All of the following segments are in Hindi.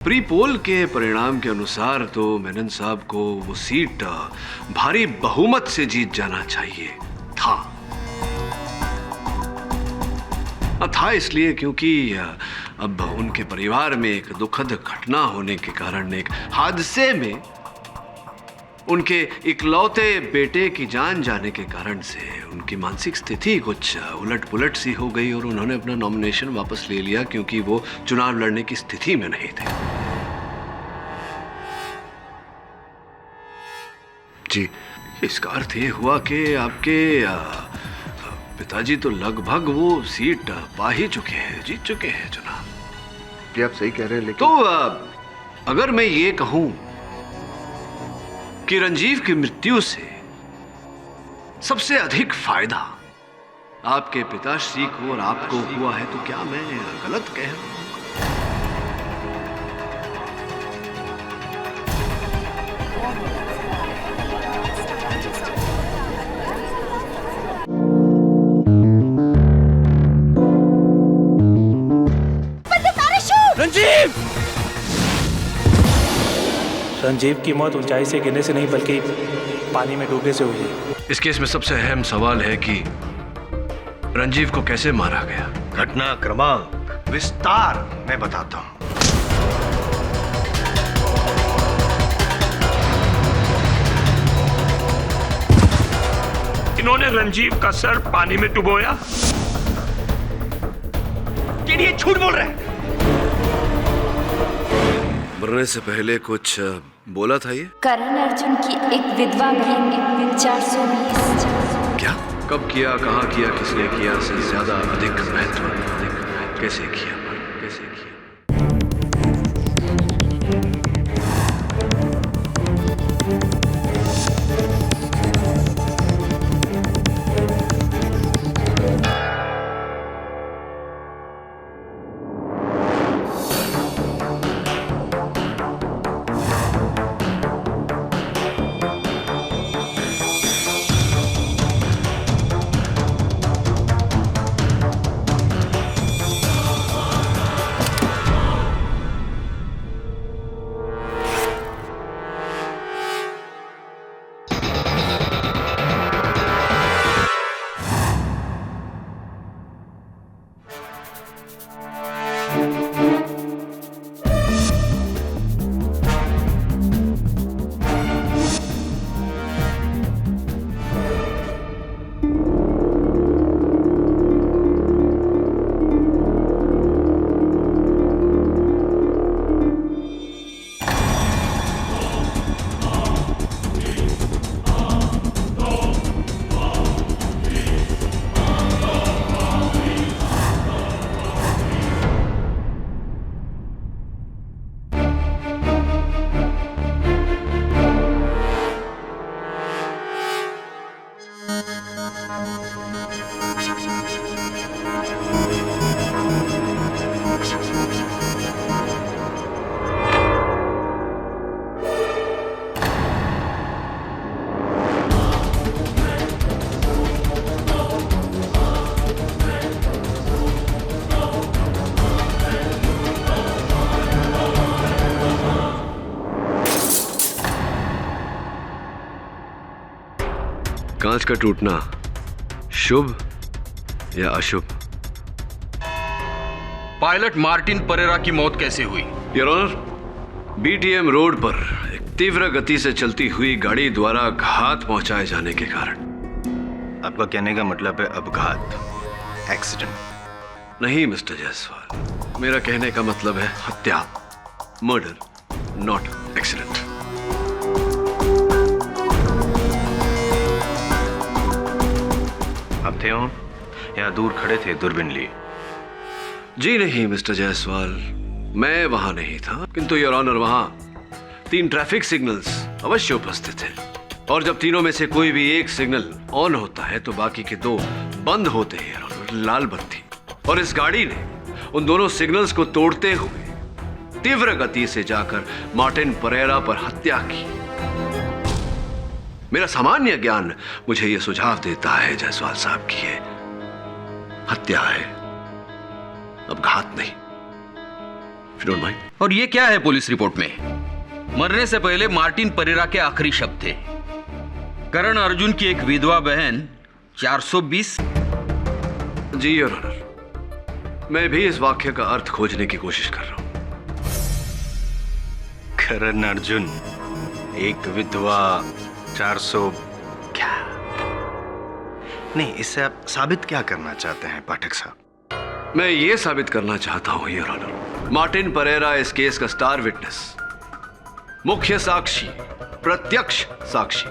प्री पोल के परिणाम के अनुसार तो मेनन साहब को वो सीट भारी बहुमत से जीत जाना चाहिए था इसलिए क्योंकि अब उनके परिवार में एक दुखद घटना होने के कारण, एक हादसे में उनके इकलौते बेटे की जान जाने के कारण से उनकी मानसिक स्थिति कुछ उलट पुलट सी हो गई और उन्होंने अपना नॉमिनेशन वापस ले लिया क्योंकि वो चुनाव लड़ने की स्थिति में नहीं थे। जी, इसका अर्थ ये हुआ कि आपके पिताजी तो लगभग वो सीट पा ही चुके हैं, जीत चुके हैं चुनाव। जी आप सही कह रहे हैं, लेकिन तो अगर मैं ये कहूं कि रंजीव की मृत्यु से सबसे अधिक फायदा आपके पिताश्री को और आपको हुआ है, तो क्या मैं गलत कह रहा हूं? रंजीव की मौत ऊंचाई से गिरने से नहीं बल्कि पानी में डूबने से हुई है। इस केस में सबसे अहम सवाल है कि रंजीव को कैसे मारा गया। घटना क्रमांक विस्तार मैं बताता हूं। इन्होंने रंजीव का सर पानी में डुबोया। ये झूठ बोल रहे हैं। मरने से पहले कुछ बोला था ये? करण अर्जुन की एक विधवा बहन 420। क्या? कब किया, कहाँ किया, किसने किया से ज्यादा अधिक महत्व कैसे किया, कैसे किया? कांच का टूटना शुभ या अशुभ? पायलट मार्टिन परेरा की मौत कैसे हुई? योर ऑनर, बीटीएम रोड पर एक तीव्र गति से चलती हुई गाड़ी द्वारा घात पहुंचाए जाने के कारण। आपका कहने का मतलब है अपघात, एक्सीडेंट? नहीं मिस्टर जायसवाल, मेरा कहने का मतलब है हत्या, मर्डर, नॉट एक्सीडेंट। आप थे हो या दूर खड़े थे दूरबीन लिए? जी नहीं मिस्टर जायसवाल, मैं वहां नहीं था, किंतु योर ऑनर वहां 3 ट्रैफिक सिग्नल्स अवश्य उपस्थित थे और जब तीनों में से कोई भी एक सिग्नल ऑन होता है तो बाकी के 2 बंद होते हैं योर ऑनर, लाल बत्ती। और इस गाड़ी ने उन दोनों सिग्नल्स को तोड़ते हुए तीव्र गति से जाकर मार्टिन परेरा पर हत्या की। मेरा सामान्य ज्ञान मुझे यह सुझाव देता है जायसवाल साहब की ये हत्या है, अपघात नहीं। if you don't mind. और ये क्या है पुलिस रिपोर्ट में? मरने से पहले मार्टिन परेरा के आखिरी शब्द थे, करण अर्जुन की एक विधवा बहन 420। जी योर ऑनर, मैं भी इस वाक्य का अर्थ खोजने की कोशिश कर रहा हूं। करण अर्जुन, एक विधवा, 400 क्या? नहीं, इससे आप साबित क्या करना चाहते हैं पाठक साहब? मैं ये साबित करना चाहता हूं योर ऑनर, मार्टिन परेरा इस केस का स्टार विटनेस, मुख्य साक्षी, प्रत्यक्ष साक्षी।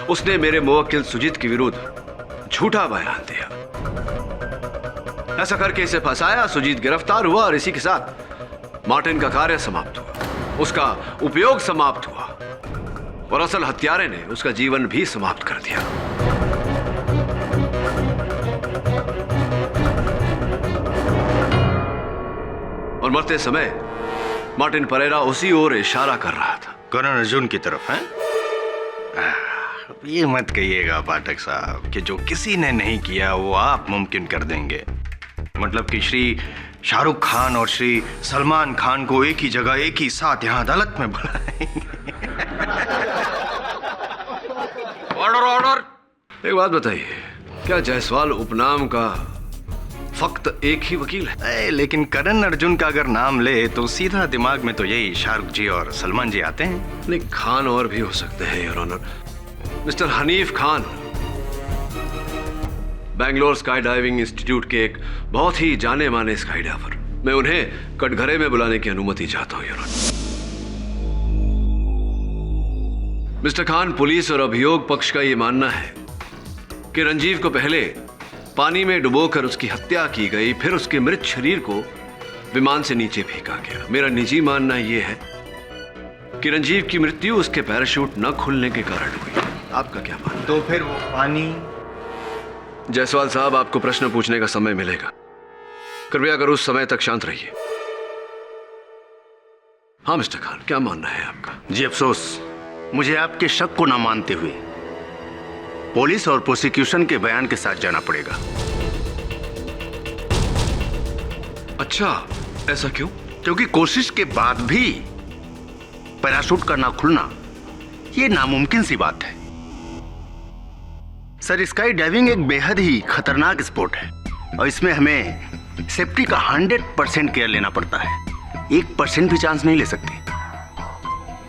उसने मेरे मुवक्किल सुजीत के विरुद्ध झूठा बयान दिया। ऐसा करके इसे फंसाया, सुजीत गिरफ्तार हुआ और इसी के साथ मार्टिन का कार्य समाप्त हुआ, उसका उपयोग समाप्त हुआ और असल हत्यारे ने उसका जीवन भी समाप्त कर दिया। और मरते समय मार्टिन परेरा उसी ओर इशारा कर रहा था। करण अर्जुन की तरफ है? ये मत कहिएगा पाठक साहब कि जो किसी ने नहीं किया वो आप मुमकिन कर देंगे। मतलब कि श्री शाहरुख खान और श्री सलमान खान को एक ही जगह एक ही साथ यहां अदालत में बुलाएंगे। Order order. एक बात बताइए, क्या जायसवाल उपनाम का फक्त एक ही वकील है? लेकिन करण अर्जुन का अगर नाम ले तो सीधा दिमाग में तो यही शाहरुख जी और सलमान जी आते हैं। नहीं, खान और भी हो सकते हैं your honour. Mister Hanif Khan Bangalore skydiving institute के एक बहुत ही जाने माने स्काई डाइवर। मैं उन्हें कटघरे में बुलाने की अनुमति चाहता हूं your honour. Mister Khan, police और अभियोग पक्ष का यह मानना है कि रंजीव को पहले पानी में डुबोकर उसकी हत्या की गई, फिर उसके मृत शरीर को विमान से नीचे फेंका गया। मेरा निजी मानना यह है कि रंजीव की मृत्यु उसके पैराशूट न खुलने के कारण हुई। आपका क्या मानना? तो फिर वो पानी? जायसवाल साहब, आपको प्रश्न पूछने का समय मिलेगा, कृपया कर उस समय तक शांत रहिए। हाँ मिस्टर खान, क्या मानना है आपका? जी अफसोस, मुझे आपके शक को ना मानते हुए पुलिस और प्रोसिक्यूशन के बयान के साथ जाना पड़ेगा। अच्छा, ऐसा क्यों? क्योंकि कोशिश के बाद भी पैराशूट का ना खुलना यह नामुमकिन सी बात है। सर, स्काई डाइविंग एक बेहद ही खतरनाक स्पोर्ट है और इसमें हमें सेफ्टी का 100% केयर लेना पड़ता है। 1% भी चांस नहीं ले सकते।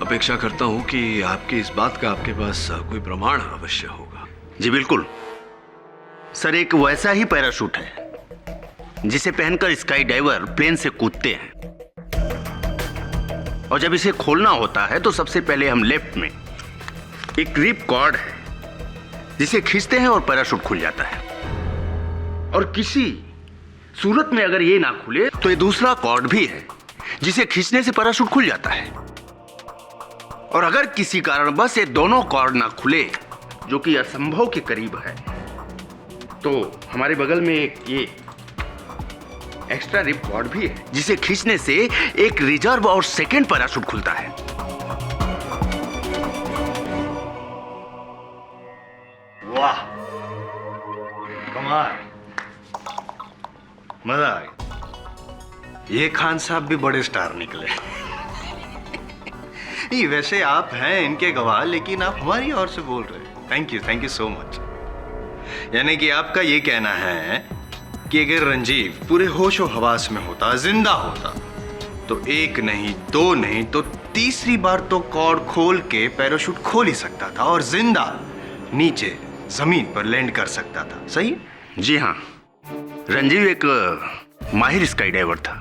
अपेक्षा करता हूं कि आपकी इस बात का आपके पास कोई प्रमाण अवश्य होगा। जी बिल्कुल सर, एक वैसा ही पैराशूट है जिसे पहनकर स्काई डाइवर प्लेन से कूदते हैं और जब इसे खोलना होता है तो सबसे पहले हम लेफ्ट में एक रिप कॉर्ड है जिसे खींचते हैं और पैराशूट खुल जाता है। और किसी सूरत में अगर ये ना खुले तो ये दूसरा कॉर्ड भी है जिसे खींचने से पैराशूट खुल जाता है। और अगर किसी कारणवश ये दोनों कॉर्ड ना खुले, जो कि असंभव के करीब है, तो हमारे बगल में एक ये एक्स्ट्रा रिप कॉर्ड भी है जिसे खींचने से एक रिजर्व और सेकंड पैराशूट खुलता है। वाह, कमाल, मजा आ गया। ये खान साहब भी बड़े स्टार निकले। नहीं, वैसे आप हैं इनके गवाह, लेकिन आप हमारी ओर से बोल रहे हैं। Thank you so much. यानी कि आपका ये कहना है कि अगर रंजीव पूरे होशो हवास में होता, जिंदा होता, तो एक नहीं, दो नहीं, तो तीसरी बार तो कॉर्ड खोल के पैराशूट खोल ही सकता था और जिंदा नीचे जमीन पर लैंड कर सकता था। सही? जी हाँ, रंजीव एक माहिर स्काई डाइवर था।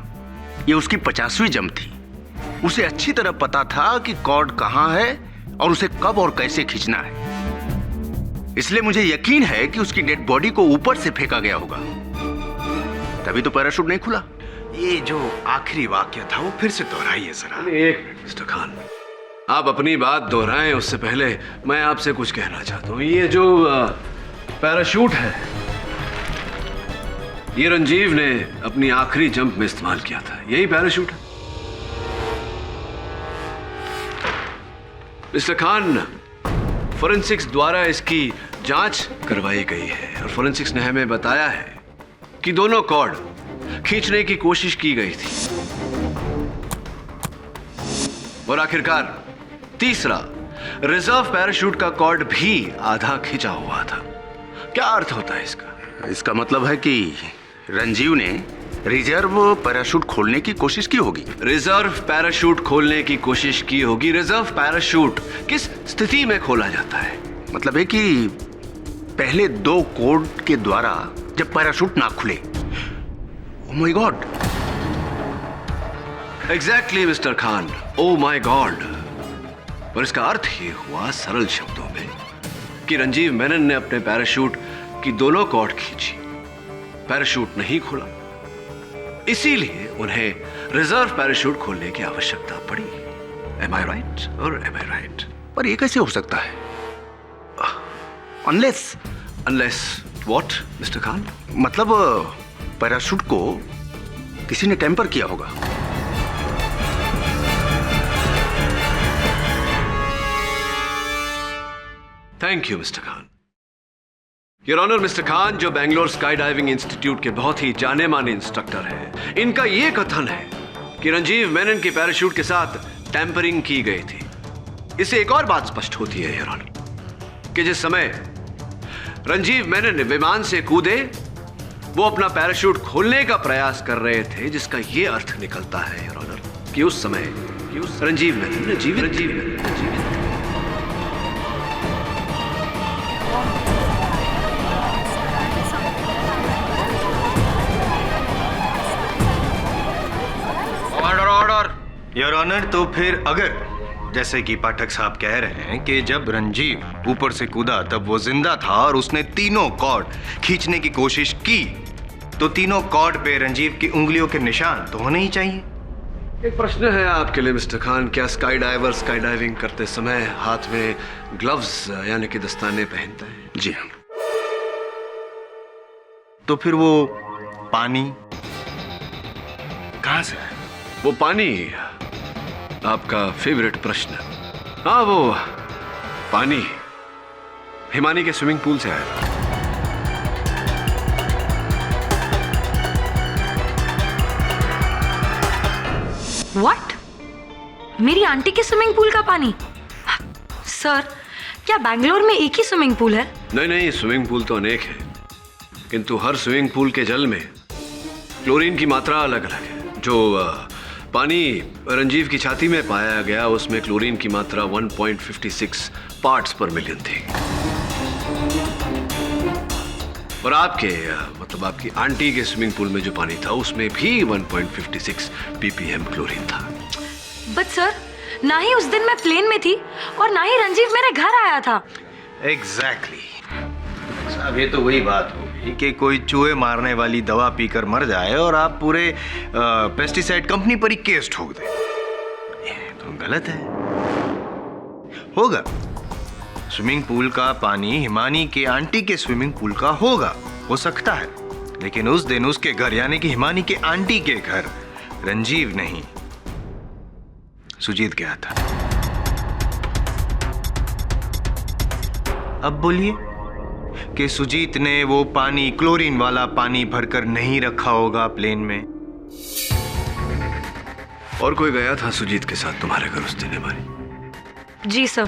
ये उसकी 50वीं जंप थी। उसे अच्छी तरह पता था कि कॉर्ड कहाँ है और उसे कब और कैसे खींचना है। इसलिए मुझे यकीन है कि उसकी डेड बॉडी को ऊपर से फेंका गया होगा, तभी तो पैराशूट नहीं खुला। ये जो आखिरी वाक्य था वो फिर से दोहराइए जरा। एक मिनट मिस्टर खान, आप अपनी बात दोहराएं उससे पहले मैं आपसे कुछ कहना चाहता हूं। ये जो पैराशूट है, ये रंजीव ने अपनी आखिरी जंप में इस्तेमाल किया था। यही पैराशूट है? मिस्टर खान, फोरेंसिक्स द्वारा इसकी जांच करवाई गई है और फोरेंसिक्स ने हमें बताया है कि दोनों कॉर्ड खींचने की कोशिश की गई थी और आखिरकार तीसरा, रिजर्व पैराशूट का कॉर्ड भी आधा खिंचा हुआ था। क्या अर्थ होता है इसका? इसका मतलब है कि रंजीव ने रिजर्व पैराशूट खोलने की कोशिश की होगी। रिजर्व पैराशूट खोलने की कोशिश की होगी। रिजर्व पैराशूट किस स्थिति में खोला जाता है? मतलब है कि पहले 2 कोड के द्वारा जब पैराशूट ना खुले। Oh my God. Exactly mister Khan, oh my God. पर इसका अर्थ ये हुआ सरल शब्दों में कि रंजीव मेनन ने अपने पैराशूट की दोनों कॉर्ड खींची, पैराशूट नहीं खुला, इसीलिए उन्हें रिजर्व पैराशूट खोलने की आवश्यकता पड़ी। एम आई राइट और एम आई राइट? पर ये कैसे हो सकता है? Unless what mister Khan? मतलब पैराशूट को किसी ने टेम्पर किया होगा। Thank you mister Khan. Your honour mister Khan, जो बेंगलोर स्काई डाइविंग इंस्टीट्यूट के बहुत ही जाने माने इंस्ट्रक्टर हैं, इनका यह कथन है कि रंजीव मेनन के पैराशूट के साथ टैंपरिंग की गई थी। इससे एक और बात स्पष्ट होती है योर ऑनर कि जिस समय रंजीव मेनन विमान से कूदे, वो अपना पैराशूट खोलने का प्रयास कर रहे थे, जिसका यह अर्थ निकलता है योर ऑनर कि उस समय रंजीव मेनन जीवित योर ऑनर, तो फिर अगर जैसे कि पाठक साहब कह रहे हैं कि जब रंजीव ऊपर से कूदा तब वो जिंदा था और उसने तीनों कॉर्ड खींचने की कोशिश की, तो तीनों कॉर्ड पे रंजीव की उंगलियों के निशान तो होने ही चाहिए। एक प्रश्न है आपके लिए मिस्टर खान, क्या स्काई डाइवर स्काई डाइविंग करते समय हाथ में ग्लव्स यानी कि दस्ताने पहनते हैं? जी हाँ। तो फिर वो पानी कहां से है? वो पानी आपका फेवरेट प्रश्न। हाँ, वो पानी हिमानी के स्विमिंग पूल से आया था। व्हाट? मेरी आंटी के स्विमिंग पूल का पानी? सर, क्या बैंगलोर में एक ही स्विमिंग पूल है? नहीं, स्विमिंग पूल तो अनेक है, किंतु हर स्विमिंग पूल के जल में क्लोरीन की मात्रा अलग अलग है। जो पानी रंजीव की छाती में पाया गया, उसमें क्लोरीन की मात्रा 1.56 पार्ट्स पर मिलियन थी। और आपके मतलब आपकी आंटी के स्विमिंग पूल में जो पानी था, उसमें भी 1.56 ppm क्लोरीन था। बट सर, ना ही उस दिन मैं प्लेन में थी और ना ही रंजीव मेरे घर आया था। एग्जैक्टली। साहब, ये तो वही बात होगी कि कोई चूहे मारने वाली दवा पीकर मर जाए और आप पूरे पेस्टिसाइड कंपनी पर ही केस ठोक दें। ये तो गलत है। होगा, स्विमिंग पूल का पानी हिमानी के आंटी के स्विमिंग पूल का होगा, हो सकता है, लेकिन उस दिन उसके घर यानी कि हिमानी के आंटी के घर रंजीव नहीं, सुजीत गया था। अब बोलिए कि सुजीत ने वो पानी, क्लोरीन वाला पानी भरकर नहीं रखा होगा प्लेन में। और कोई गया था सुजीत के साथ तुम्हारे घर उस दिन हिमानी? जी सर,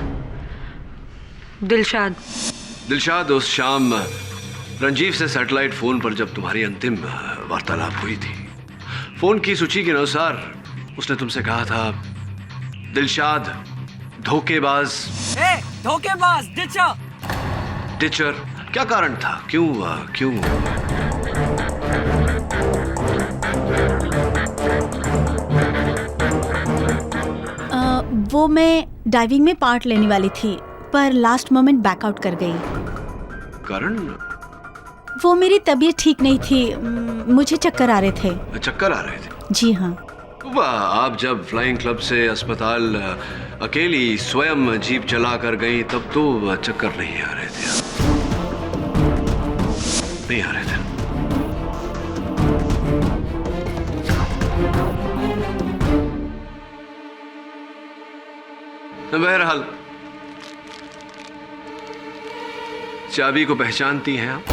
दिलशाद उस शाम रंजीव से सैटेलाइट फोन पर जब तुम्हारी अंतिम वार्तालाप हुई थी, फोन की सूची के अनुसार उसने तुमसे कहा था, दिलशाद धोखेबाज टीचर। क्या कारण था? क्यों? वो मैं डाइविंग में पार्ट लेने वाली थी, पर लास्ट मोमेंट बैकआउट कर गई। कारण? वो मेरी तबीयत ठीक नहीं थी, मुझे चक्कर आ रहे थे। चक्कर आ रहे थे? जी हाँ। वाह, आप जब फ्लाइंग क्लब से अस्पताल अकेली स्वयं जीप चला कर गई, तब तो चक्कर नहीं आ रहे थे। नहीं आ रहे थे। बहरहाल, चाबी को पहचानती हैं आप?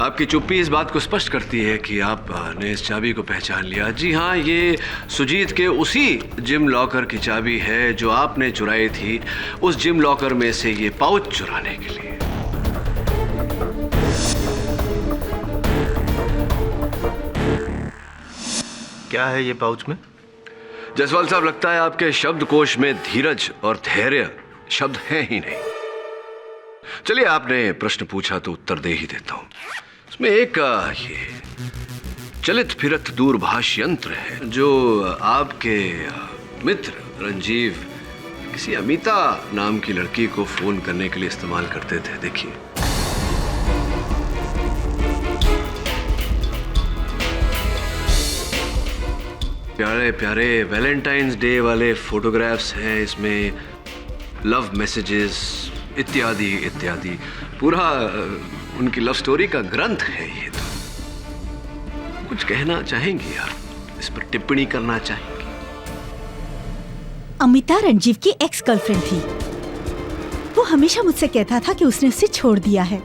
आपके आपकी चुप्पी इस बात को स्पष्ट करती है कि आपने इस चाबी को पहचान लिया। जी हाँ, ये सुजीत के उसी जिम लॉकर की चाबी है जो आपने चुराई थी, उस जिम लॉकर में से ये पाउच चुराने के लिए। क्या है ये पाउच में? जायसवाल साहब, लगता है आपके शब्दकोश में धीरज और धैर्य शब्द हैं ही नहीं। चलिए, आपने प्रश्न पूछा तो उत्तर दे ही देता हूं। इसमें एक ये चलित फिरत दूरभाष यंत्र है जो आपके मित्र रंजीव किसी अमिता नाम की लड़की को फोन करने के लिए इस्तेमाल करते थे। देखिए, प्यारे प्यारे वैलेंटाइंस डे वाले फोटोग्राफ्स हैं इसमें, लव मैसेजेस इत्यादि इत्यादि, पूरा उनकी लव स्टोरी का ग्रंथ है ये। तो कुछ कहना चाहेंगी आप, इस पर टिप्पणी करना चाहेंगी? अमिता रंजीव की एक्स गर्लफ्रेंड थी। वो हमेशा मुझसे कहता था कि उसने उसे छोड़ दिया है,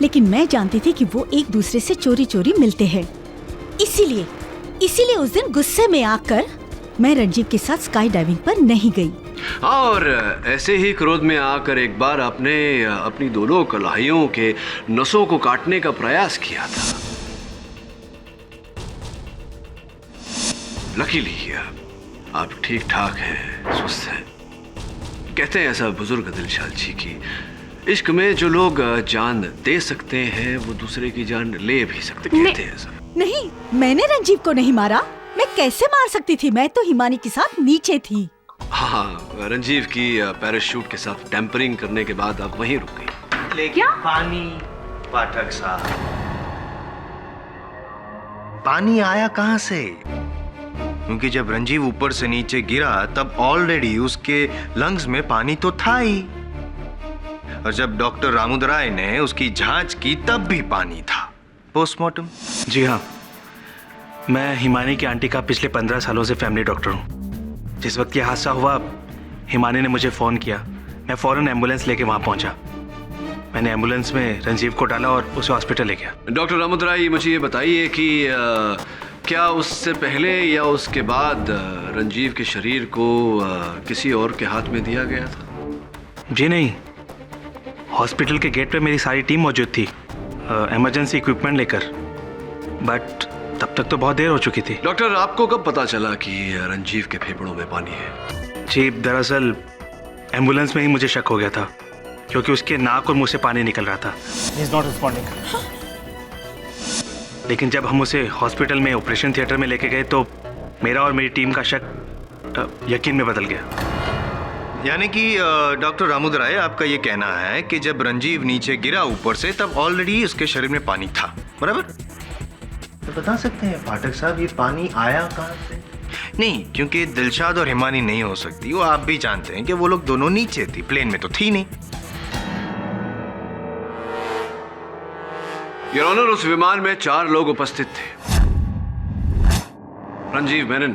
लेकिन मैं जानती थी कि वो एक दूसरे से चोरी चोरी मिलते हैं। इसीलिए उस दिन गुस्से में आकर मैं रंजीव के साथ स्काई डाइविंग पर नहीं गई। और ऐसे ही क्रोध में आकर एक बार आपने अपनी दोनों कलाइयों के नसों को काटने का प्रयास किया था। लकीली आप ठीक ठाक हैं, स्वस्थ हैं। कहते हैं ऐसा बुजुर्ग दिलशाद जी की इश्क में जो लोग जान दे सकते हैं वो दूसरे की जान ले भी सकते। कहते हैं ऐसा। नहीं, मैंने रंजीव को नहीं मारा। मैं कैसे मार सकती थी? मैं तो हिमानी के साथ नीचे थी। हाँ, रंजीव की पैराशूट के साथ टेम्परिंग करने के बाद आप वहीं रुक गई। लेकिन पानी, पाठक साहब, पानी आया कहां से? क्योंकि जब रंजीव ऊपर से नीचे गिरा तब ऑलरेडी उसके लंग्स में पानी तो था ही, और जब डॉक्टर रामुदराय ने उसकी जांच की तब भी पानी था। पोस्टमार्टम? जी हाँ, मैं हिमानी की आंटी का पिछले 15 सालों से फैमिली डॉक्टर हूँ। जिस वक्त ये हादसा हुआ, हिमानी ने मुझे फ़ोन किया। मैं फ़ौरन एम्बुलेंस लेके वहाँ पहुँचा। मैंने एम्बुलेंस में रंजीव को डाला और उसे हॉस्पिटल ले गया। डॉक्टर रामुदराय, मुझे ये बताइए कि क्या उससे पहले या उसके बाद रंजीव के शरीर को किसी और के हाथ में दिया गया था? जी नहीं, हॉस्पिटल के गेट पे मेरी सारी टीम मौजूद थी, इमरजेंसी इक्विपमेंट लेकर, बट तब तक तो बहुत देर हो चुकी थी। डॉक्टर, आपको कब पता चला कि रंजीव के फेफड़ों में पानी है? जी, दरअसल एम्बुलेंस में ही मुझे शक हो गया था, क्योंकि उसके नाक और मुंह से पानी निकल रहा था। He is not responding. लेकिन जब हम उसे हॉस्पिटल में ऑपरेशन थिएटर में लेके गए तो मेरा और मेरी टीम का शक यकीन में बदल गया। यानी कि डॉक्टर रामुदराय, आपका ये कहना है कि जब रंजीव नीचे गिरा ऊपर से तब ऑलरेडी उसके शरीर में पानी था, बराबर? तो बता सकते हैं पाठक साहब, ये पानी आया कहाँ से? नहीं, क्योंकि दिलशाद और हिमानी नहीं हो सकती, वो आप भी जानते हैं कि वो लोग दोनों नीचे थी, प्लेन में तो थी नहीं। योर ऑनर, उस विमान में 4 लोग उपस्थित थे। रंजीव मेनन,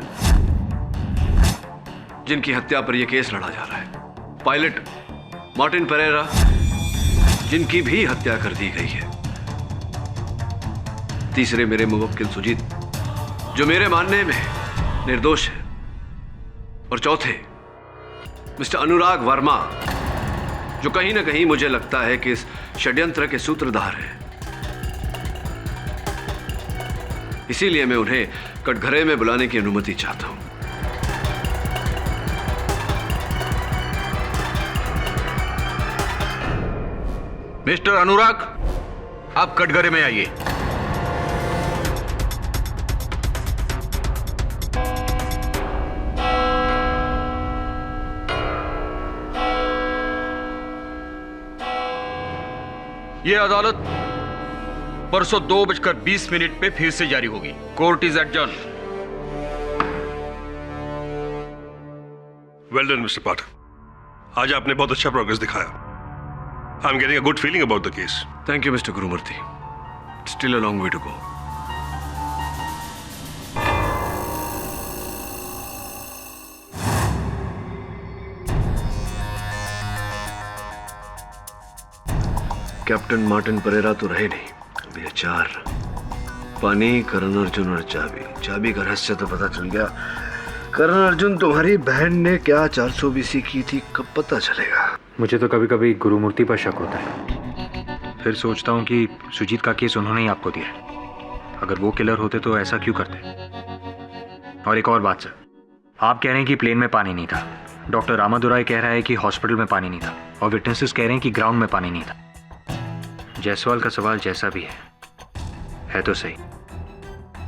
जिनकी हत्या पर यह केस लड़ा जा रहा है। पायलट मार्टिन परेरा, जिनकी भी हत्या कर दी गई है। तीसरे मेरे मुवक्किल सुजीत, जो मेरे मानने में निर्दोष है। और चौथे मिस्टर अनुराग वर्मा, जो कहीं ना कहीं मुझे लगता है कि इस षड्यंत्र के सूत्रधार हैं। इसीलिए मैं उन्हें कटघरे में बुलाने की अनुमति चाहता हूं। मिस्टर अनुराग, आप कटघरे में आइए। यह अदालत परसों 2:20 पे फिर से जारी होगी। Court is adjourn. Well done mister Pathak, आज आपने बहुत अच्छा प्रोग्रेस दिखाया। I am getting a good feeling about the case. Thank you mister Gurumurthy. Still a long way to go. Captain Martin Pereira तो रहे नहीं, ये 4 पानी, करण अर्जुन और चाबी। चाबी का रहस्य तो पता चल गया। करण अर्जुन तुम्हारी बहन ने क्या 420 की थी, कब पता चलेगा? मुझे तो कभी कभी गुरुमूर्ति पर शक होता है। फिर सोचता हूँ कि सुजीत का केस उन्होंने ही आपको दिया है। अगर वो किलर होते तो ऐसा क्यों करते? और एक और बात सर, आप कह रहे हैं कि प्लेन में पानी नहीं था, डॉक्टर रामादुराई कह रहा है कि हॉस्पिटल में पानी नहीं था, और विटनेसेस कह रहे हैं कि ग्राउंड में पानी नहीं था। जायसवाल का सवाल जैसा भी है तो सही,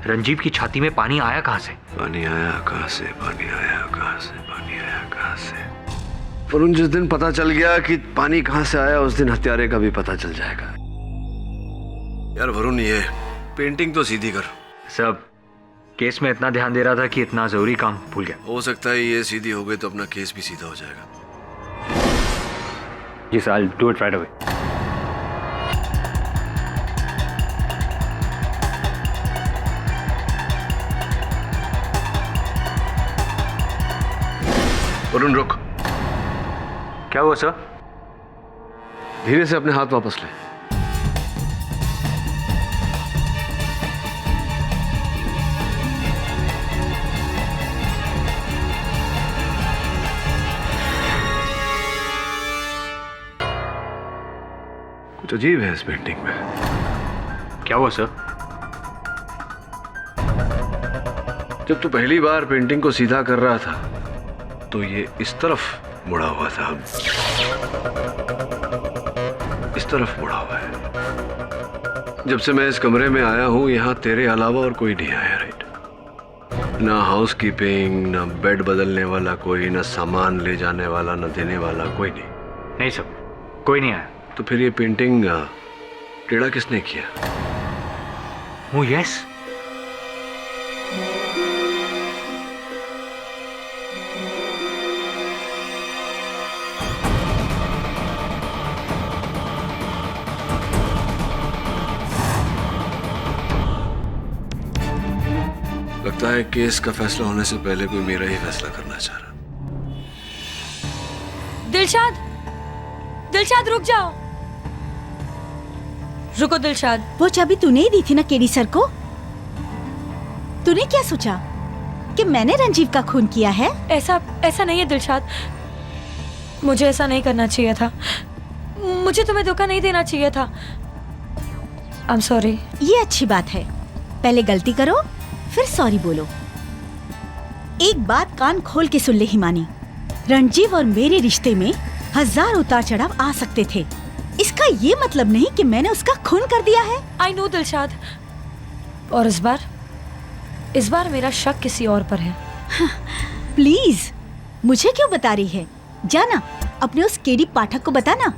रंजीव की छाती में पानी आया कहाँ से? पानी आया कहाँ से, पानी आया कहाँ से, पानी आया कहाँ से? वरुण, जिस दिन पता चल गया कि पानी कहाँ से आया, उस दिन हत्यारे का भी पता चल जाएगा। यार वरुण, ये पेंटिंग तो सीधी कर। सब केस में इतना ध्यान दे रहा था कि इतना जरूरी काम भूल गया। हो सकता है ये सीधी हो गई तो अपना केस भी सीधा हो जाएगा। जी sir, I'll do it right away. Varun रुक। क्या हुआ सर? धीरे से अपने हाथ वापस ले। कुछ अजीब है इस पेंटिंग में। क्या हुआ सर? जब तू पहली बार पेंटिंग को सीधा कर रहा था तो ये इस तरफ मुड़ा हुआ था, इस तरफ मुड़ा हुआ है। जब से मैं इस कमरे में आया हूं, यहां तेरे अलावा और कोई नहीं आया, राइट? ना हाउसकीपिंग, ना बेड बदलने वाला कोई, ना सामान ले जाने वाला, ना देने वाला कोई नहीं। नहीं सर, कोई नहीं आया। तो फिर ये पेंटिंग टेढ़ा किसने किया? Oh yes. लगता है केस का फैसला होने से पहले कोई मेरा ही फैसला करना चाह रहा। दिलशाद, दिलशाद रुक जाओ। रुको दिलशाद। वो चाबी तूने ही दी थी ना केडी सर को? तूने क्या सोचा कि मैंने रंजीव का खून किया है? ऐसा नहीं है दिलशाद, मुझे ऐसा नहीं करना चाहिए था, मुझे तुम्हें धोखा नहीं देना चाहिए था। I am sorry. ये अच्छी बात है, पहले गलती करो फिर सॉरी बोलो। एक बात कान खोल के सुन ले हिमानी, रंजीव और मेरे रिश्ते में 1000 उतार चढ़ाव आ सकते थे, इसका ये मतलब नहीं कि मैंने उसका खून कर दिया है। आई नो दिलशाद, और इस बार मेरा शक किसी और पर है। प्लीज मुझे क्यों बता रही है? जाना अपने उस केडी पाठक को बताना।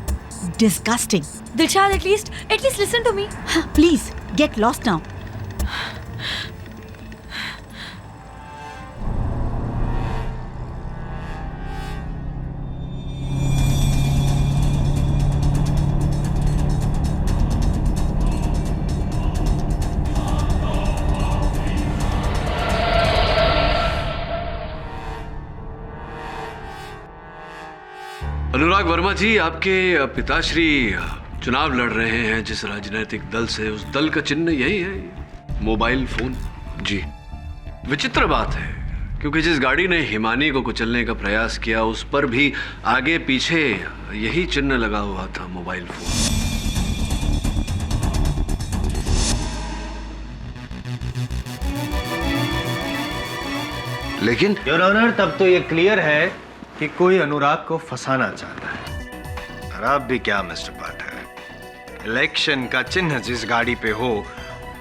Disgusting. Dilshad, at least listen to me. Please get lost now. Anurag Verma ji, आपके पिताश्री चुनाव लड़ रहे हैं जिस राजनीतिक दल से, उस दल का चिन्ह यही है, मोबाइल फोन। जी, विचित्र बात है क्योंकि जिस गाड़ी ने हिमानी को कुचलने का प्रयास किया उस पर भी आगे पीछे यही चिन्ह लगा हुआ था, मोबाइल फोन। लेकिन योर ऑनर, तब तो ये क्लियर है कि कोई अनुराग को फंसाना चाहता है। और आप भी क्या मिस्टर पाठक, इलेक्शन का चिन्ह जिस गाड़ी पे हो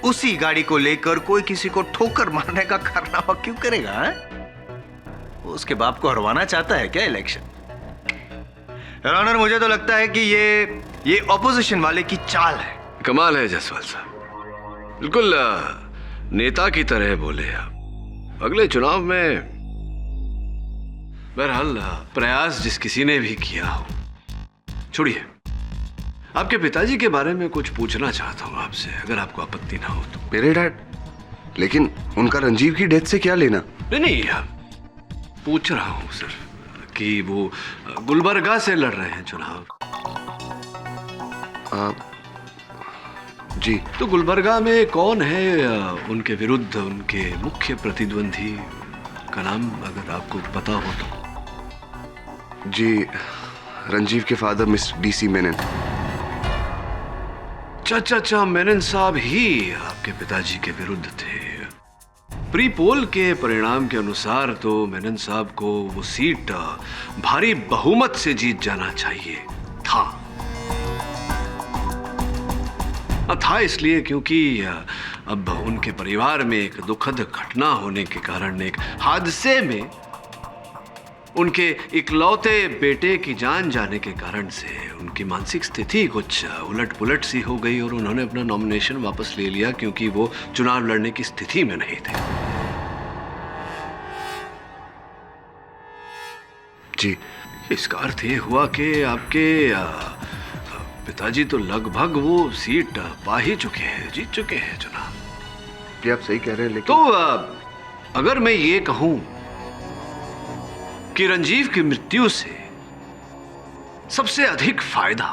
उसी गाड़ी को लेकर कोई किसी को ठोकर मारने का कारनामा क्यों करेगा? वो उसके बाप को हरवाना चाहता है क्या इलेक्शन? योर ऑनर, मुझे तो लगता है कि ये ऑपोजिशन वाले की चाल है। कमाल है जायसवाल साहब, बिल्कुल नेता की तरह बोले आप। अगले चुनाव में बहरहाल प्रयास जिस किसी ने भी किया हो, छोड़िए, आपके पिताजी के बारे में कुछ पूछना चाहता हूं आपसे, अगर आपको आपत्ति ना हो तो। मेरे डैड? लेकिन उनका रंजीव की डेथ से क्या लेना? नहीं, पूछ रहा हूं सिर्फ कि वो गुलबर्गा से लड़ रहे हैं चुनाव। जी। तो गुलबर्गा में कौन है उनके विरुद्ध उनके मुख्य प्रतिद्वंदी का नाम अगर आपको पता हो तो? जी, रंजीव के फादर मिस डीसी मेनन। अच्छा, मेनन साहब ही आपके पिताजी के विरुद्ध थे। प्री पोल के परिणाम के अनुसार तो मेनन साहब को वो सीट भारी बहुमत से जीत जाना चाहिए था। था इसलिए क्योंकि अब उनके परिवार में एक दुखद घटना होने के कारण, एक हादसे में उनके इकलौते बेटे की जान जाने के कारण से उनकी मानसिक स्थिति कुछ उलट पुलट सी हो गई और उन्होंने अपना नॉमिनेशन वापस ले लिया क्योंकि वो चुनाव लड़ने की स्थिति में नहीं थे। जी। इसका अर्थ ये हुआ कि आपके पिताजी तो लगभग वो सीट पा ही चुके हैं, जीत चुके हैं चुनाव। ये आप सही कह रहे हैं, लेकिन तो अगर मैं ये कहूं कि रंजीव की मृत्यु से सबसे अधिक फायदा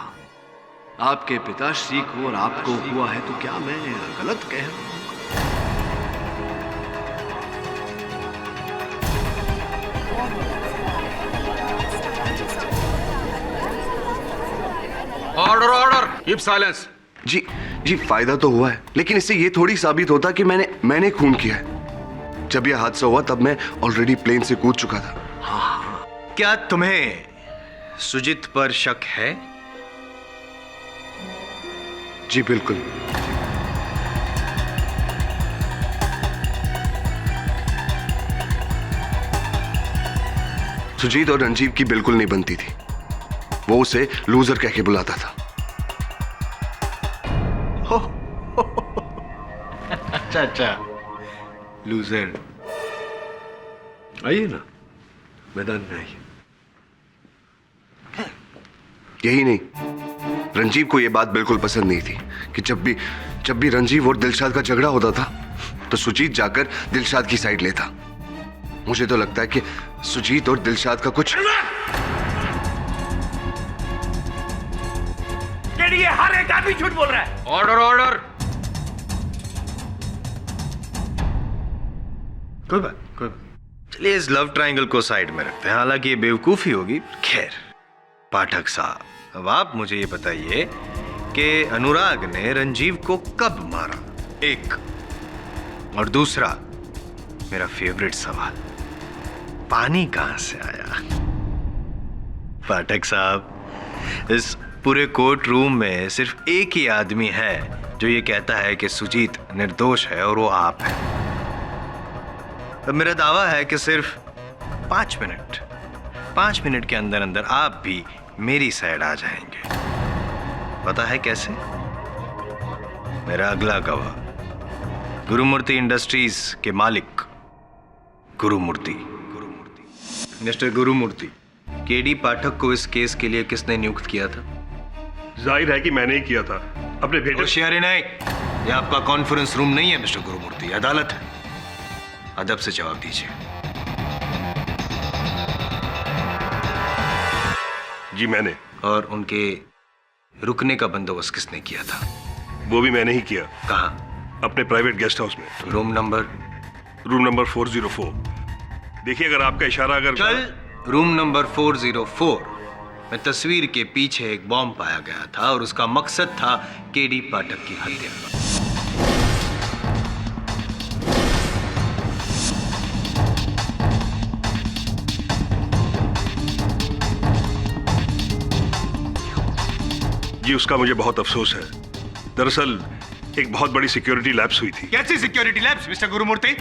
आपके पिताश्री को और आपको हुआ है, तो क्या मैं गलत कह रहा हूं? Order, keep silence. जी, फायदा तो हुआ है, लेकिन इससे ये थोड़ी साबित होता कि मैंने खून किया है। जब यह हादसा हुआ तब मैं ऑलरेडी प्लेन से कूद चुका था। क्या तुम्हें सुजीत पर शक है? जी बिल्कुल। सुजीत और रंजीव की बिल्कुल नहीं बनती थी। वो उसे लूजर कह के बुलाता था। अच्छा, लूजर। आइए ना, मैदान में आइए। यही नहीं, रंजीव को यह बात बिल्कुल पसंद नहीं थी कि जब भी रंजीव और दिलशाद का झगड़ा होता था तो सुजीत जाकर दिलशाद की साइड लेता। मुझे तो लगता है कि सुजीत और दिलशाद का कुछ हर एक आदमी झूठ बोल रहा है। ऑर्डर। कोई बात। चलिए इस लव ट्रायंगल को साइड में रखते हैं, हालांकि ये बेवकूफी होगी। खैर पाठक साहब, अब आप मुझे ये बताइए कि अनुराग ने रंजीव को कब मारा? एक, और दूसरा मेरा फेवरेट सवाल, पानी कहां से आया? पाठक साहब, इस पूरे कोर्ट रूम में सिर्फ एक ही आदमी है जो ये कहता है कि सुजीत निर्दोष है, और वो आप हैं। अब मेरा दावा है कि सिर्फ 5 मिनट के अंदर अंदर आप भी मेरी साइड आ जाएंगे। पता है कैसे? मेरा अगला गवाह गुरुमूर्ति इंडस्ट्रीज के मालिक गुरुमूर्ति। मिस्टर गुरुमूर्ति, केडी पाठक को इस केस के लिए किसने नियुक्त किया था? जाहिर है कि मैंने ही किया था। अपने बेटे होशियारी नहीं, ये आपका कॉन्फ्रेंस रूम नहीं है मिस्टर गुरुमूर्ति, अदालत है। अदब से जवाब दीजिए। जी मैंने। और उनके रुकने का बंदोबस्त किसने किया था? वो भी मैंने ही किया। कहाँ? अपने प्राइवेट गेस्ट हाउस में। Room number 404। देखिए, अगर आपका इशारा अगर चल, रूम नंबर 404 में तस्वीर के पीछे एक बॉम्ब पाया गया था और उसका मकसद था केडी पाठक की हत्या। जी, उसका मुझे बहुत अफसोस है। दरअसल एक बहुत बड़ी सिक्योरिटी लैप्स हुई थी। कैसी security lapse mister Gurumurthy?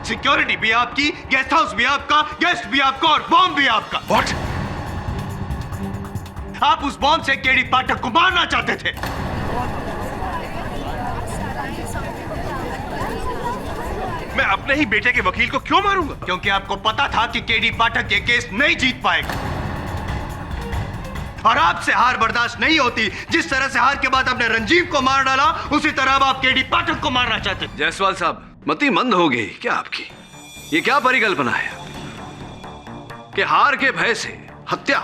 Security भी आपकी, गेस्ट हाउस भी आपका, गेस्ट भी आपका और बॉम्ब भी आपका। व्हाट? आप उस बॉम्ब से केडी पाठक को मारना चाहते थे। मैं अपने ही बेटे के वकील को क्यों मारूंगा? क्योंकि आपको पता था कि केडी पाठक ये केस नहीं जीत पाएगा, और आपसे हार बर्दाश्त नहीं होती। जिस तरह से हार के बाद आपने रंजीव को मार डाला, उसी तरह अब आप केडी पाठक को मारना चाहते थे। जायसवाल साहब, मति मंद हो गई क्या आपकी? ये क्या परिकल्पना है कि हार के भय से हत्या?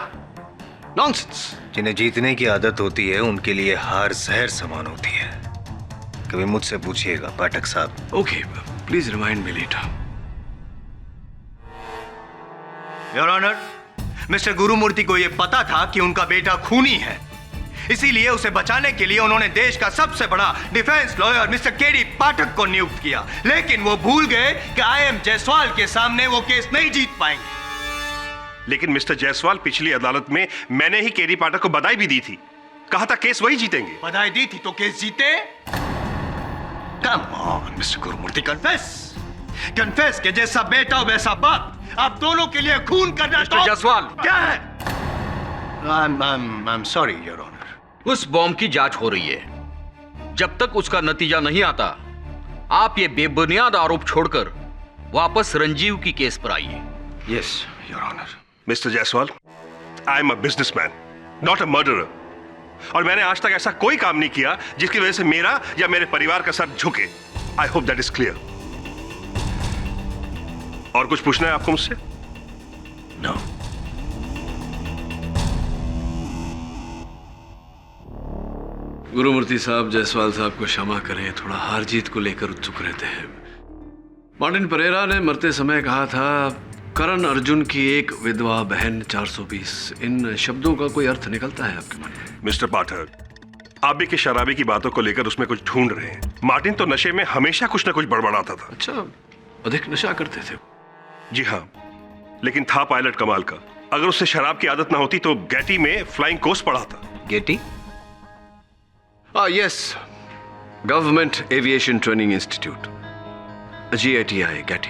नॉनसेंस। जिन्हें जीतने की आदत होती है उनके लिए हार जहर समान होती है। कभी मुझसे पूछिएगा पाठक साहब। Okay, please remind me later. Your honour, mister Gurumurthy को यह पता था कि उनका बेटा खूनी है, इसीलिए उसे बचाने के लिए उन्होंने देश का सबसे बड़ा defence lawyer mister KD Pathak को नियुक्त किया। लेकिन वो भूल गए कि IM जायसवाल के सामने वो केस नहीं जीत पाएंगे। लेकिन मिस्टर जायसवाल, पिछली अदालत में मैंने ही केडी पाठक को बधाई भी दी थी, कहा था केस वही जीतेंगे। बधाई दी थी तो केस जीते? Come on mister Gurumurthy, confess के जैसा बेटा वैसा बाप, आप दोनों के लिए खून करना। मिस्टर जायसवाल, क्या है? I'm sorry, Your Honor. उस बॉम्ब की जांच हो रही है। जब तक उसका नतीजा नहीं आता, आप ये बेबुनियाद आरोप छोड़कर वापस रंजीव की केस पर आइए। Yes, Your Honor. Mister Jaiswal, I am a businessman, not a murderer. और मैंने आज तक ऐसा कोई काम नहीं किया जिसकी वजह से मेरा या मेरे परिवार का सर झुके। I hope that is clear. और कुछ पूछना है आपको मुझसे? No. गुरुमूर्ति साहब, जायसवाल साहब को क्षमा करें, थोड़ा हार जीत को लेकर उत्सुक रहते हैं। मार्टिन परेरा ने मरते समय कहा था, करण अर्जुन की एक विधवा बहन 420। इन शब्दों का कोई अर्थ निकलता है आपके मन में? मिस्टर पाठक, आप भी कि शराबी की बातों को लेकर उसमें कुछ ढूंढ रहे हैं। मार्टिन तो नशे में हमेशा कुछ ना कुछ बड़बड़ाता था। अच्छा, अधिक नशा करते थे? जी हाँ, लेकिन था पायलट कमाल का। अगर उससे शराब की आदत ना होती तो गैटी में फ्लाइंग कोर्स पढ़ा था। GATI? Yes, government aviation training institute, GATI, GATI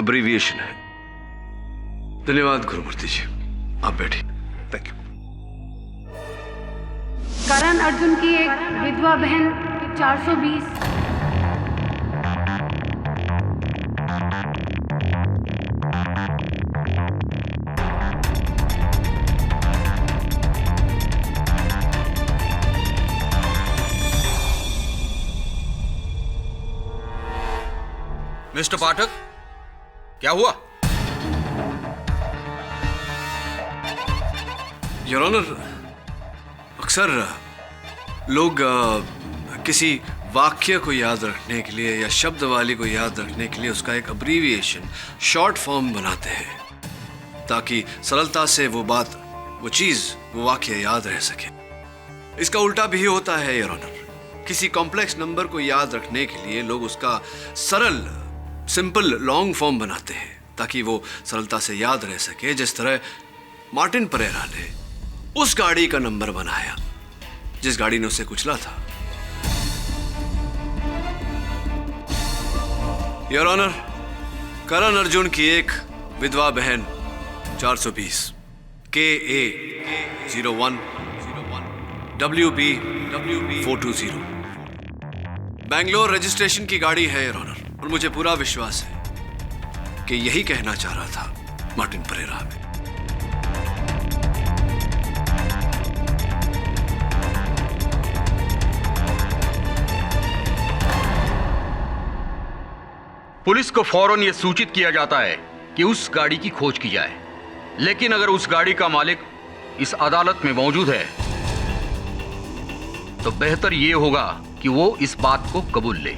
abbreviation है। धन्यवाद गुरुमूर्ति जी, आप बैठिए। Thank you. करण अर्जुन की एक विधवा बहन 420। मिस्टर पाठक, क्या हुआ? योर ऑनर, अक्सर लोग किसी वाक्य को याद रखने के लिए या शब्दवाली को याद रखने के लिए उसका एक अब्रीविएशन, शॉर्ट फॉर्म बनाते हैं ताकि सरलता से वो बात, वो चीज, वो वाक्य याद रह सके। इसका उल्टा भी होता है योर ऑनर। किसी कॉम्प्लेक्स नंबर को याद रखने के लिए लोग उसका सरल, सिंपल लॉन्ग फॉर्म बनाते हैं ताकि वो सरलता से याद रह सके। जिस तरह मार्टिन परेरा ने उस गाड़ी का नंबर बनाया जिस गाड़ी ने उसे कुचला था। योर ऑनर, करण अर्जुन की एक विधवा बहन 420, KA 01 WB 420, बैंगलोर रजिस्ट्रेशन की गाड़ी है योर ऑनर। और मुझे पूरा विश्वास है कि यही कहना चाह रहा था मार्टिन परेरा में। पुलिस को फौरन यह सूचित किया जाता है कि उस गाड़ी की खोज की जाए। लेकिन अगर उस गाड़ी का मालिक इस अदालत में मौजूद है तो बेहतर यह होगा कि वो इस बात को कबूल ले,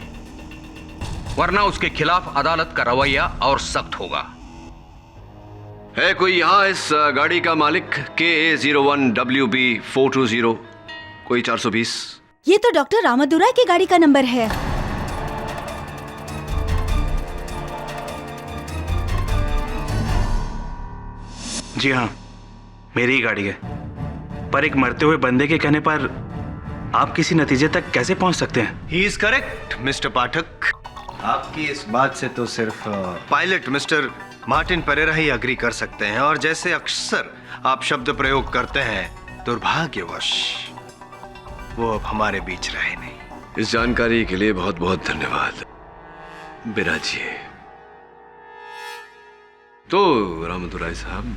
वरना उसके खिलाफ अदालत का रवैया और सख्त होगा। है कोई यहां इस गाड़ी का मालिक KA 01 WB 420, कोई 420? ये तो डॉक्टर रामादुराई की गाड़ी का नंबर है। जी हाँ, मेरी ही गाड़ी है। पर एक मरते हुए बंदे के कहने पर आप किसी नतीजे तक कैसे पहुंच सकते हैं? ही इज करेक्ट मिस्टर पाठक। आपकी इस बात से तो सिर्फ पायलट मिस्टर मार्टिन परेरा ही अग्री कर सकते हैं। और जैसे अक्सर आप शब्द प्रयोग करते हैं, दुर्भाग्यवश वो अब हमारे बीच रहे नहीं। इस जानकारी के लिए बहुत बहुत धन्यवाद बिराजिए। तो रामादुराई साहब,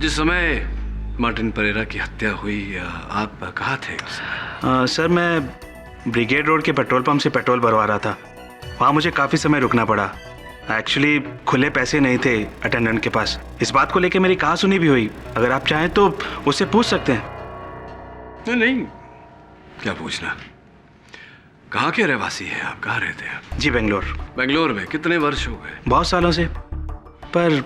जिस समय मार्टिन परेरा की हत्या हुई, आप कहाँ थे उस समय? सर, मैं ब्रिगेड रोड के पेट्रोल पंप से पेट्रोल भरवा रहा था। वहाँ मुझे काफ़ी समय रुकना पड़ा। एक्चुअली खुले पैसे नहीं थे अटेंडेंट के पास। इस बात को लेके मेरी कहासुनी भी हुई। अगर आप चाहें तो उससे पूछ सकते हैं। नहीं, क्या पूछना। कहाँ के रहवासी हैं आप? कहाँ रहते हैं? जी बेंगलोर। बेंगलोर में कितने वर्ष हो गए? बहुत सालों से। पर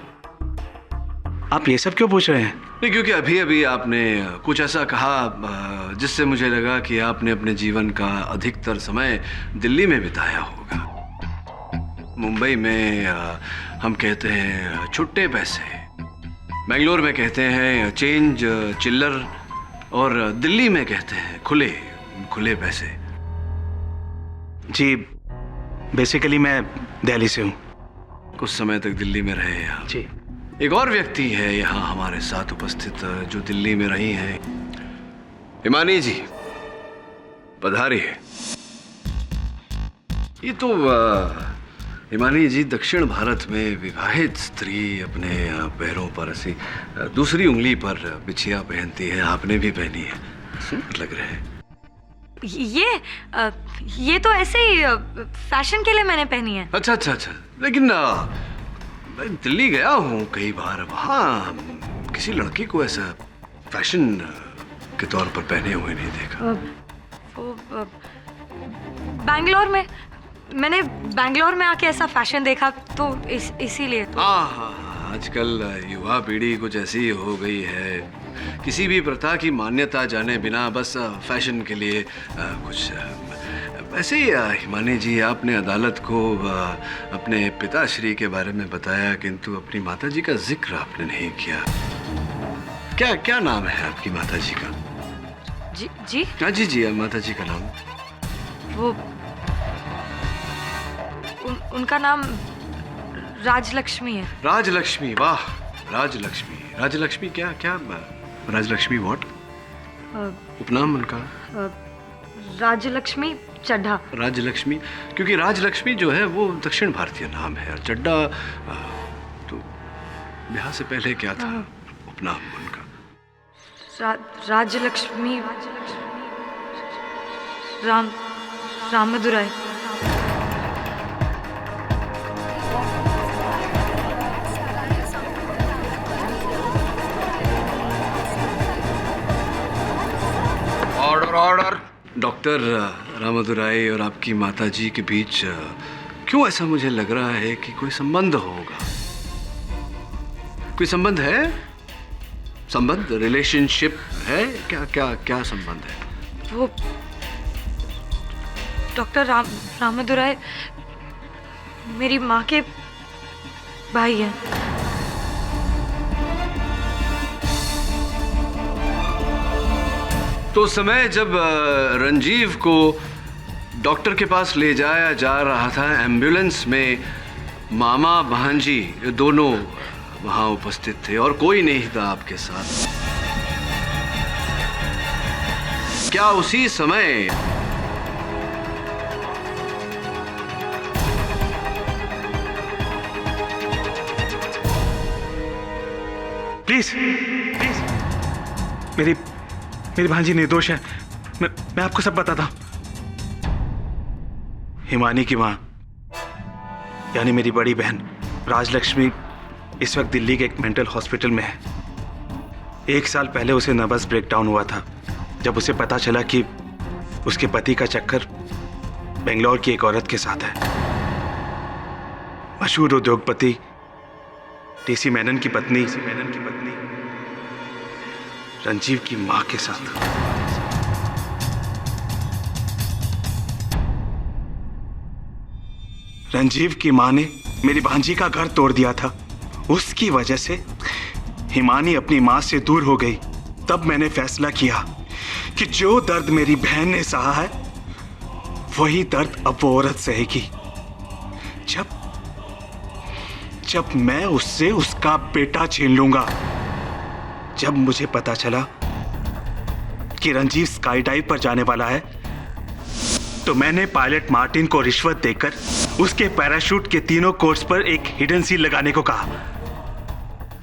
आप ये सब क्यों पूछ रहे हैं? नहीं, क्योंकि अभी अभी आपने कुछ ऐसा कहा जिससे मुझे लगा कि आपने अपने जीवन का अधिकतर समय दिल्ली में बिताया होगा। मुंबई में हम कहते हैं छुट्टे पैसे, बेंगलोर में कहते हैं चेंज चिल्लर, और दिल्ली में कहते हैं खुले खुले पैसे। जी बेसिकली मैं दिल्ली से हूँ। कुछ समय तक दिल्ली में रहे हैं आप? जी। एक और व्यक्ति है यहाँ हमारे साथ उपस्थित जो दिल्ली में रही हैं, हिमानी जी, पधारिए। ये तो हिमानी जी दक्षिण भारत में विवाहित स्त्री अपने पैरों पर ऐसी दूसरी उंगली पर बिछिया पहनती है। आपने भी पहनी है, सुंदर लग रहे हैं। ये तो ऐसे ही फैशन के लिए मैंने पहनी है। अच्छा अच्छा अच्छा, लेकिन मैं दिल्ली गया हूँ कई बार, वहाँ किसी लड़की को ऐसा फैशन के तौर पर पहने हुए नहीं देखा। बैंगलोर में मैंने बैंगलोर में आके ऐसा फैशन देखा तो इसीलिए तो। हाँ, आजकल युवा पीढ़ी कुछ ऐसी हो गई है, किसी भी प्रथा की मान्यता जाने बिना बस फैशन के लिए कुछ। वैसे ही हिमानी जी, आपने अदालत को अपने पिताश्री के बारे में बताया, किंतु अपनी माताजी का जिक्र आपने नहीं किया। क्या क्या नाम है आपकी माताजी का? जी जी हाँ जी जी, माताजी का नाम? वो उनका नाम राजलक्ष्मी है। राजलक्ष्मी, वाह, राजलक्ष्मी। राजलक्ष्मी क्या क्या राजलक्ष्मी व्हाट? उपनाम उनका? राजलक्ष्मी चड्ढा। राजलक्ष्मी, क्योंकि राजलक्ष्मी जो है वो दक्षिण भारतीय नाम है, और चड्ढा तो ब्याह से पहले क्या था उपनाम उनका? Rajalakshmi Ramadurai. Order order. Doctor Ramadurai और आपकी माताजी के बीच क्यों ऐसा मुझे लग रहा है कि कोई संबंध होगा? कोई संबंध है? संबंध, रिलेशनशिप है? क्या क्या क्या संबंध है? वो डॉक्टर रामदुराई मेरी माँ के भाई हैं। तो समय जब रंजीव को डॉक्टर के पास ले जाया जा रहा था एम्बुलेंस में, मामा भांजी दोनों वहां उपस्थित थे और कोई नहीं था आपके साथ। क्या उसी समय प्लीज प्लीज, मेरी भांजी निर्दोष है। मैं आपको सब बताता हूं। हिमानी की मां यानी मेरी बड़ी बहन राजलक्ष्मी इस वक्त दिल्ली के एक मेंटल हॉस्पिटल में है। 1 साल पहले उसे नर्वस ब्रेकडाउन हुआ था जब उसे पता चला कि उसके पति का चक्कर बेंगलोर की एक औरत के साथ है। मशहूर उद्योगपति टीसी मेनन की पत्नी रंजीव की मां के साथ। रंजीव की मां ने मेरी भांजी का घर तोड़ दिया था। उसकी वजह से हिमानी अपनी मां से दूर हो गई। तब मैंने फैसला किया कि जो दर्द मेरी बहन ने सहा है वही दर्द अब वो औरत सहेगी। जब मैं उससे उसका बेटा छीन लूंगा। जब मुझे पता चला कि रंजीव स्काई डाइव पर जाने वाला है तो मैंने पायलट मार्टिन को रिश्वत देकर उसके पैराशूट के 3 कोर्स पर एक हिडन सील लगाने को कहा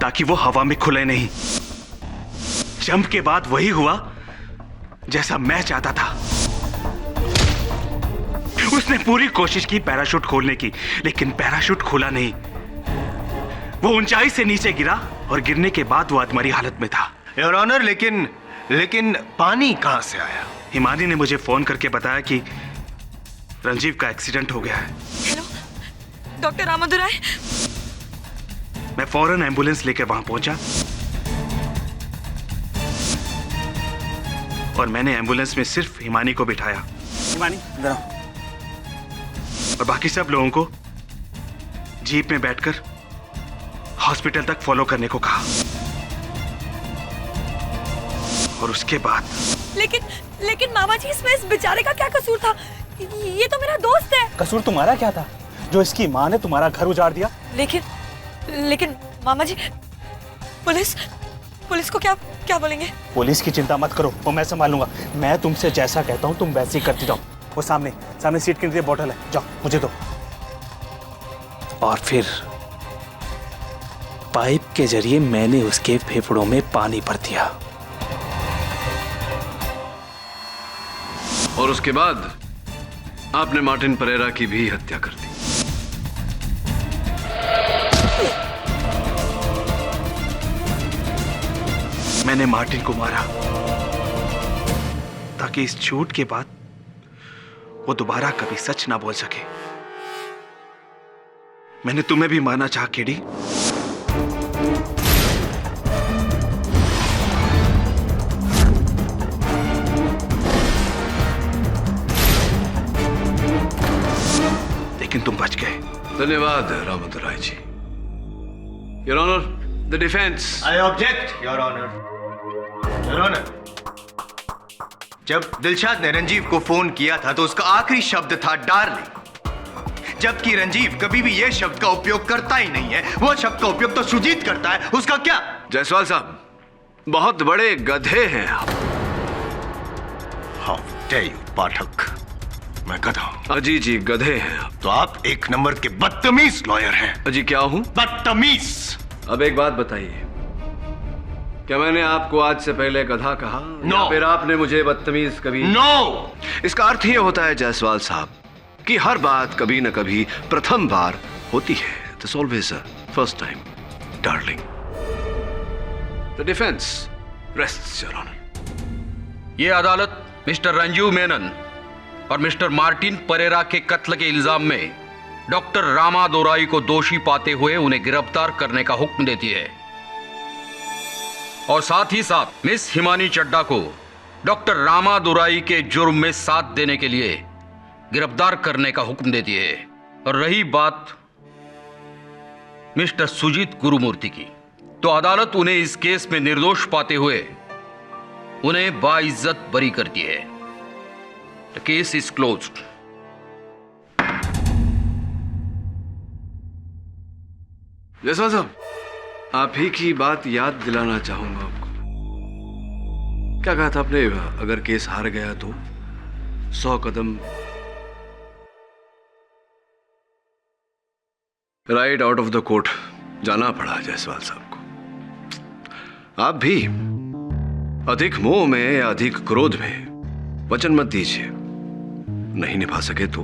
ताकि वो हवा में खुले नहीं। जंप के बाद वही हुआ जैसा मैं चाहता था। उसने पूरी कोशिश की पैराशूट खोलने की, लेकिन पैराशूट खुला नहीं। वो ऊंचाई से नीचे गिरा और गिरने के बाद वो अधमरी हालत में था। योर ऑनर, लेकिन पानी कहां से आया? हिमानी ने मुझे फोन करके बताया कि रंजीव का एक्सीडेंट हो गया है। Hello doctor Ramadurai. मैं फौरन एम्बुलेंस लेकर वहां पहुंचा और मैंने एम्बुलेंस में सिर्फ हिमानी को बिठाया। हिमानी इधर आओ। और बाकी सब लोगों को जीप में बैठकर हॉस्पिटल तक फॉलो करने को कहा। और उसके बाद लेकिन मामा जी, इसमें इस बेचारे का क्या कसूर था? ये तो मेरा दोस्त है। कसूर तुम्हारा क्या था जो इसकी माँ ने तुम्हारा घर उजाड़ दिया? लेकिन मामा जी, पुलिस को क्या बोलेंगे? पुलिस की चिंता मत करो, वो मैं संभालूंगा। मैं तुमसे जैसा कहता हूँ तुम वैसे ही करती जाओ। वो सामने सीट के नीचे बोतल है, जाओ मुझे दो। और फिर पाइप के जरिए मैंने उसके फेफड़ों में पानी भर दिया। और उसके बाद आपने मार्टिन परेरा की भी हत्या कर दी। मैंने मार्टिन को मारा ताकि इस झूठ के बाद वो दोबारा कभी सच ना बोल सके। मैंने तुम्हें भी मारना चाहा केडी, लेकिन तुम बच गए। धन्यवाद Ramadurai ji. Your honour, the defence. I object your honour. Your honour, जब दिलशाद ने रंजीव को फोन किया था तो उसका आखिरी शब्द था डार्लिंग, जबकि रंजीव कभी भी यह शब्द का उपयोग करता ही नहीं है। वो शब्द का उपयोग तो सुजीत करता है, उसका क्या? जायसवाल साहब, बहुत बड़े गधे हैं आप। हाउ डेयर यू पाठक, मैं गधा हूं? अजी जी गधे हैं आप। तो आप एक नंबर के बदतमीज लॉयर हैं। अजी क्या हूं? बदतमीज। अब एक बात बताइए, क्या मैंने आपको आज से पहले गधा कहा? No. या फिर आपने मुझे बदतमीज कभी? No. इसका अर्थ यह होता है जायसवाल साहब कि हर बात कभी न कभी प्रथम बार होती है। There's always a first time, darling. The defense rests, Your Honor. ये अदालत मिस्टर रंजीव मेनन और मिस्टर मार्टिन परेरा के कत्ल के इल्जाम में डॉक्टर रामादुराई को दोषी पाते हुए उन्हें गिरफ्तार करने का हुक्म देती है और साथ ही साथ मिस हिमानी चड्डा को डॉक्टर रामादुराई के जुर्म में साथ देने के लिए गिरफ्तार करने का हुक्म देती है। और रही बात मिस्टर सुजीत गुरुमूर्ति की, तो अदालत उन्हें इस केस में निर्दोष पाते हुए उन्हें बाइज्जत बरी करती है। The case is closed. जैसा साहब, आप ही की बात याद दिलाना चाहूंगा आपको। क्या कहा था आपने? अगर केस हार गया तो 100 कदम right out of the court जाना पड़ा जायसवाल साहब को। आप भी अधिक मोह में या अधिक क्रोध में वचन मत दीजिए। नहीं निभा सके तो